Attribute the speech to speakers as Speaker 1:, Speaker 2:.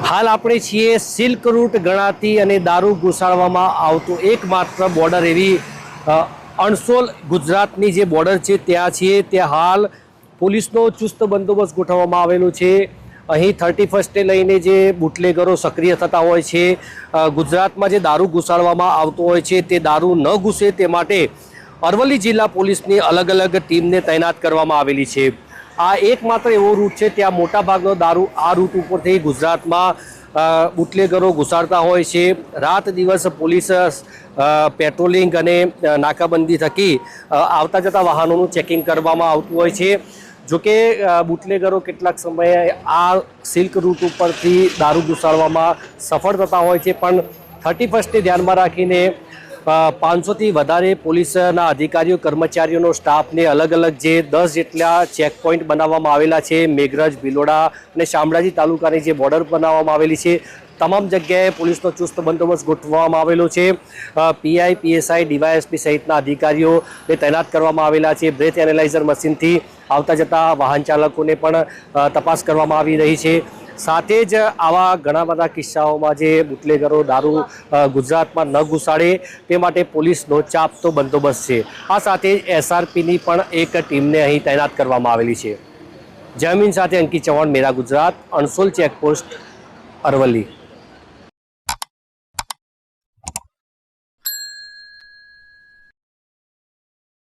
Speaker 1: હાલ આપણે છીએ સિલ્ક રૂટ ગણાતી અને દારૂ ઘુસાડવામાં આવતું એકમાત્ર બોર્ડર એવી અણસોલ ગુજરાતની જે બોર્ડર છે ત્યાં છીએ। ત્યાં હાલ પોલીસનો ચુસ્ત બંદોબસ્ત ગોઠવવામાં આવેલો છે। અહીં 31 લઈને જે બુટલેગરો સક્રિય થતા હોય છે, ગુજરાતમાં જે દારૂ ઘુસાડવામાં આવતો હોય છે તે દારૂ ન ઘૂસે તે માટે અરવલ્લી જિલ્લા પોલીસની અલગ અલગ ટીમને તૈનાત કરવામાં આવેલી છે। આ એકમાત્ર એવો રૂટ છે ત્યાં મોટાભાગનો દારૂ આ રૂટ ઉપરથી ગુજરાતમાં બુટલેગરો ઘુસાડતા હોય છે। રાત દિવસ પોલીસ પેટ્રોલિંગ અને નાકાબંધી થકી આવતા જતા વાહનોનું ચેકિંગ કરવામાં આવતું હોય છે। જોકે બુટલેગરો કેટલાક સમયે આ સિલ્ક રૂટ ઉપરથી દારૂ ઘુસાડવામાં સફળ થતા હોય છે, પણ 31ને ધ્યાનમાં રાખીને 500થી વધારે પોલીસના અધિકારીઓ કર્મચારીઓનો સ્ટાફને અલગ અલગ જે 10 જેટલા ચેકપોઇન્ટ બનાવવામાં આવેલા છે। મેઘરજ, ભિલોડા અને શામળાજી તાલુકાની જે બોર્ડર બનાવવામાં આવેલી છે તમામ જગ્યાએ પોલીસનો ચુસ્ત બંદોબસ્ત ગોઠવવામાં આવેલો છે। પીઆઈ, પીએસઆઈ, ડીવાયએસપી સહિતના અધિકારીઓને તૈનાત કરવામાં આવેલા છે। બ્રેથ એનાલાઇઝર મશીનથી આવતા જતા વાહન ચાલકોને પણ તપાસ કરવામાં આવી રહી છે। સાથે જ આવા ઘણા બધા કિસ્સાઓમાં જે બુટલેગરો દારૂ ગુજરાતમાં ન ઘુસાડે તે માટે પોલીસનો ચાપતો બંદોબસ્ત છે। આ સાથે જ એસઆરપીની પણ એક ટીમને અહીં તૈનાત કરવામાં આવેલી છે। જયમીન સાથે અંકિત ચૌહાણ, મેરા ગુજરાત, અણસોલ ચેકપોસ્ટ, અરવલ્લી।